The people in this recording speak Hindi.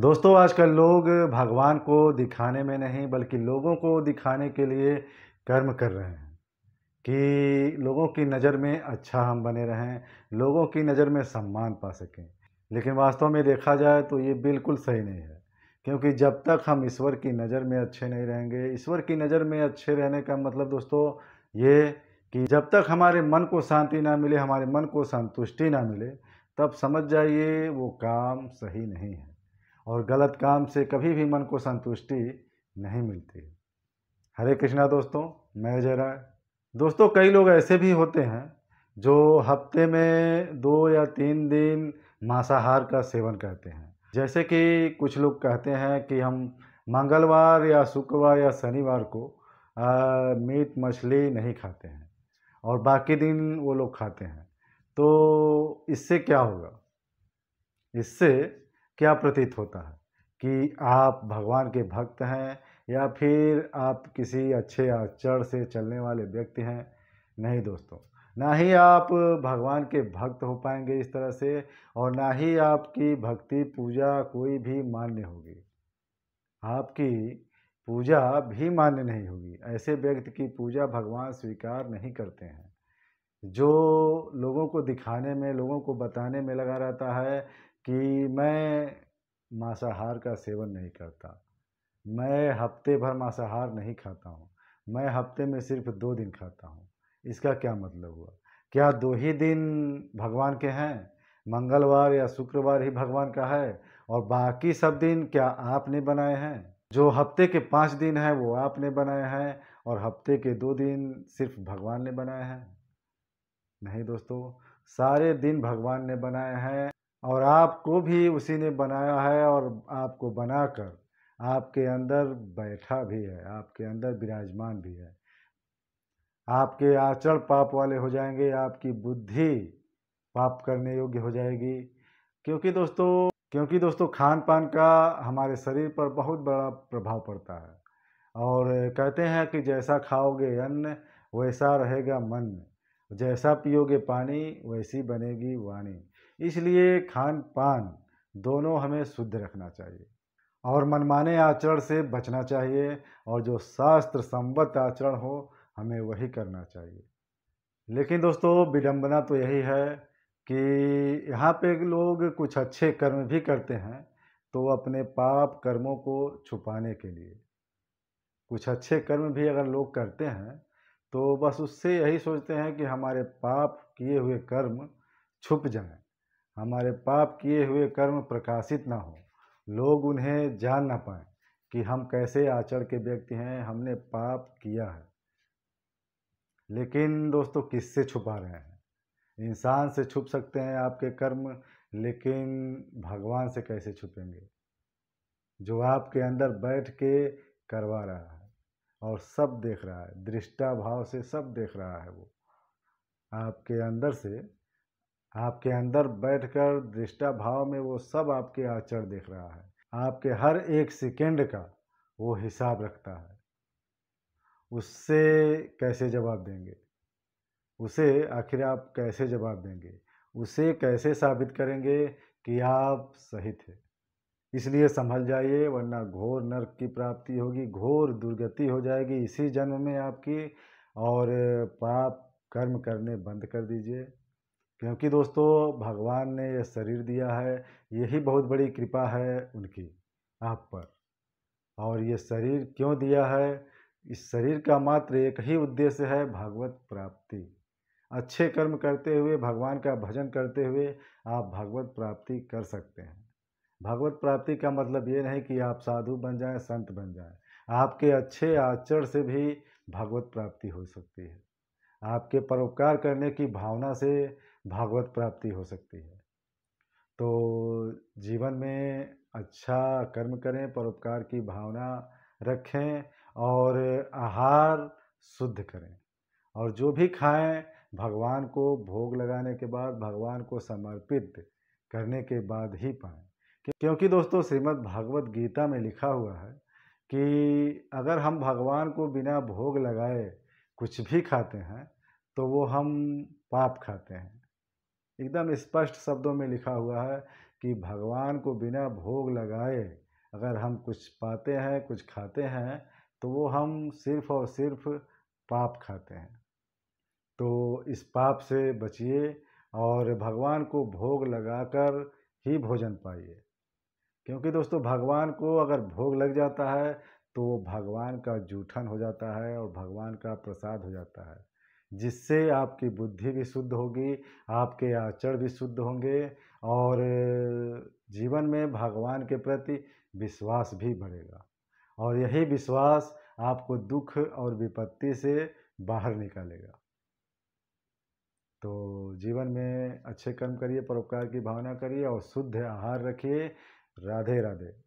दोस्तों आजकल लोग भगवान को दिखाने में नहीं बल्कि लोगों को दिखाने के लिए कर्म कर रहे हैं कि लोगों की नज़र में अच्छा हम बने रहें, लोगों की नज़र में सम्मान पा सकें। लेकिन वास्तव में देखा जाए तो ये बिल्कुल सही नहीं है, क्योंकि जब तक हम ईश्वर की नज़र में अच्छे नहीं रहेंगे, ईश्वर की नज़र में अच्छे रहने का मतलब दोस्तों ये कि जब तक हमारे मन को शांति ना मिले, हमारे मन को संतुष्टि ना मिले, तब समझ जाइए वो काम सही नहीं है। और गलत काम से कभी भी मन को संतुष्टि नहीं मिलती। हरे कृष्णा दोस्तों, मैं अजय राय। दोस्तों कई लोग ऐसे भी होते हैं जो हफ्ते में 2 या 3 दिन मांसाहार का सेवन करते हैं। जैसे कि कुछ लोग कहते हैं कि हम मंगलवार या शुक्रवार या शनिवार को मीट मछली नहीं खाते हैं और बाकी दिन वो लोग खाते हैं। तो इससे क्या होगा? इससे क्या प्रतीत होता है कि आप भगवान के भक्त हैं या फिर आप किसी अच्छे आचरण से चलने वाले व्यक्ति हैं? नहीं दोस्तों, ना ही आप भगवान के भक्त हो पाएँगे इस तरह से और ना ही आपकी भक्ति पूजा कोई भी मान्य होगी। आपकी पूजा भी मान्य नहीं होगी। ऐसे व्यक्ति की पूजा भगवान स्वीकार नहीं करते हैं। जो लोगों को दिखाने में, लोगों को बताने में लगा रहता है कि मैं मांसाहार का सेवन नहीं करता, मैं हफ्ते भर मांसाहार नहीं खाता हूँ, मैं हफ्ते में सिर्फ 2 दिन खाता हूँ। इसका क्या मतलब हुआ? क्या 2 ही दिन भगवान के हैं? मंगलवार या शुक्रवार ही भगवान का है और बाकी सब दिन क्या आपने बनाए हैं? जो हफ्ते के 5 दिन हैं वो आपने बनाए हैं और हफ्ते के 2 दिन सिर्फ भगवान ने बनाए हैं? नहीं दोस्तों, सारे दिन भगवान ने बनाए हैं और आपको भी उसी ने बनाया है और आपको बनाकर आपके अंदर बैठा भी है, आपके अंदर विराजमान भी है। आपके आचरण पाप वाले हो जाएँगे, आपकी बुद्धि पाप करने योग्य हो जाएगी। क्योंकि दोस्तों खान-पान का हमारे शरीर पर बहुत बड़ा प्रभाव पड़ता है और कहते हैं कि जैसा खाओगे अन्न, वैसा रहेगा मन। जैसा पियोगे पानी, वैसी बनेगी वाणी। इसलिए खान-पान दोनों हमें शुद्ध रखना चाहिए और मनमाने आचरण से बचना चाहिए और जो शास्त्र सम्मत आचरण हो, हमें वही करना चाहिए। लेकिन दोस्तों विडंबना तो यही है कि यहाँ पे लोग कुछ अच्छे कर्म भी करते हैं, तो अपने पाप कर्मों को छुपाने के लिए। कुछ अच्छे कर्म भी अगर लोग करते हैं, तो बस उससे यही सोचते हैं कि हमारे पाप किए हुए कर्म छुप जाएँ, हमारे पाप किए हुए कर्म प्रकाशित ना हों, लोग उन्हें जान ना पाएँ कि हम कैसे आचरण के व्यक्ति हैं, हमने पाप किया है। लेकिन दोस्तों किससे छुपा रहे हैं? इंसान से छुप सकते हैं आपके कर्म, लेकिन भगवान से कैसे छुपेंगे? जो आपके अंदर बैठ के करवा रहा है और सब देख रहा है, दृष्टा भाव से सब देख रहा है वो। आपके अंदर से आपके अंदर बैठकर दृष्टा भाव में वो सब आपके आचरण देख रहा है। आपके हर एक सेकंड का वो हिसाब रखता है। उससे कैसे जवाब देंगे? उसे आखिर आप कैसे जवाब देंगे? उसे कैसे साबित करेंगे कि आप सही थे? इसलिए संभल जाइए वरना घोर नर्क की प्राप्ति होगी, घोर दुर्गति हो जाएगी इसी जन्म में आपकी और पाप कर्म करने बंद कर दीजिए। क्योंकि दोस्तों भगवान ने ये शरीर दिया है, यही बहुत बड़ी कृपा है उनकी आप पर। और ये शरीर क्यों दिया है? इस शरीर का मात्र एक ही उद्देश्य है भागवत प्राप्ति। अच्छे कर्म करते हुए, भगवान का भजन करते हुए आप भगवत प्राप्ति कर सकते हैं। भगवत प्राप्ति का मतलब ये नहीं कि आप साधु बन जाएँ, संत बन जाएँ। आपके अच्छे आचरण से भी भगवत प्राप्ति हो सकती है। आपके परोपकार करने की भावना से भागवत प्राप्ति हो सकती है। तो जीवन में अच्छा कर्म करें, परोपकार की भावना रखें और आहार शुद्ध करें और जो भी खाएँ भगवान को भोग लगाने के बाद, भगवान को समर्पित करने के बाद ही पाएँ। क्योंकि दोस्तों श्रीमद् भागवत गीता में लिखा हुआ है कि अगर हम भगवान को बिना भोग लगाए कुछ भी खाते हैं, तो वो हम पाप खाते हैं। एकदम स्पष्ट शब्दों में लिखा हुआ है कि भगवान को बिना भोग लगाए अगर हम कुछ पाते हैं, कुछ खाते हैं, तो वो हम सिर्फ़ और सिर्फ़ पाप खाते हैं। तो इस पाप से बचिए और भगवान को भोग लगाकर ही भोजन पाइए। क्योंकि दोस्तों भगवान को अगर भोग लग जाता है, तो वो भगवान का जूठन हो जाता है और भगवान का प्रसाद हो जाता है। जिससे आपकी बुद्धि भी शुद्ध होगी, आपके आचरण भी शुद्ध होंगे और जीवन में भगवान के प्रति विश्वास भी बढ़ेगा। और यही विश्वास आपको दुःख और विपत्ति से बाहर निकालेगा। तो जीवन में अच्छे कर्म करिए, परोपकार की भावना करिए और शुद्ध आहार रखिए। राधे राधे।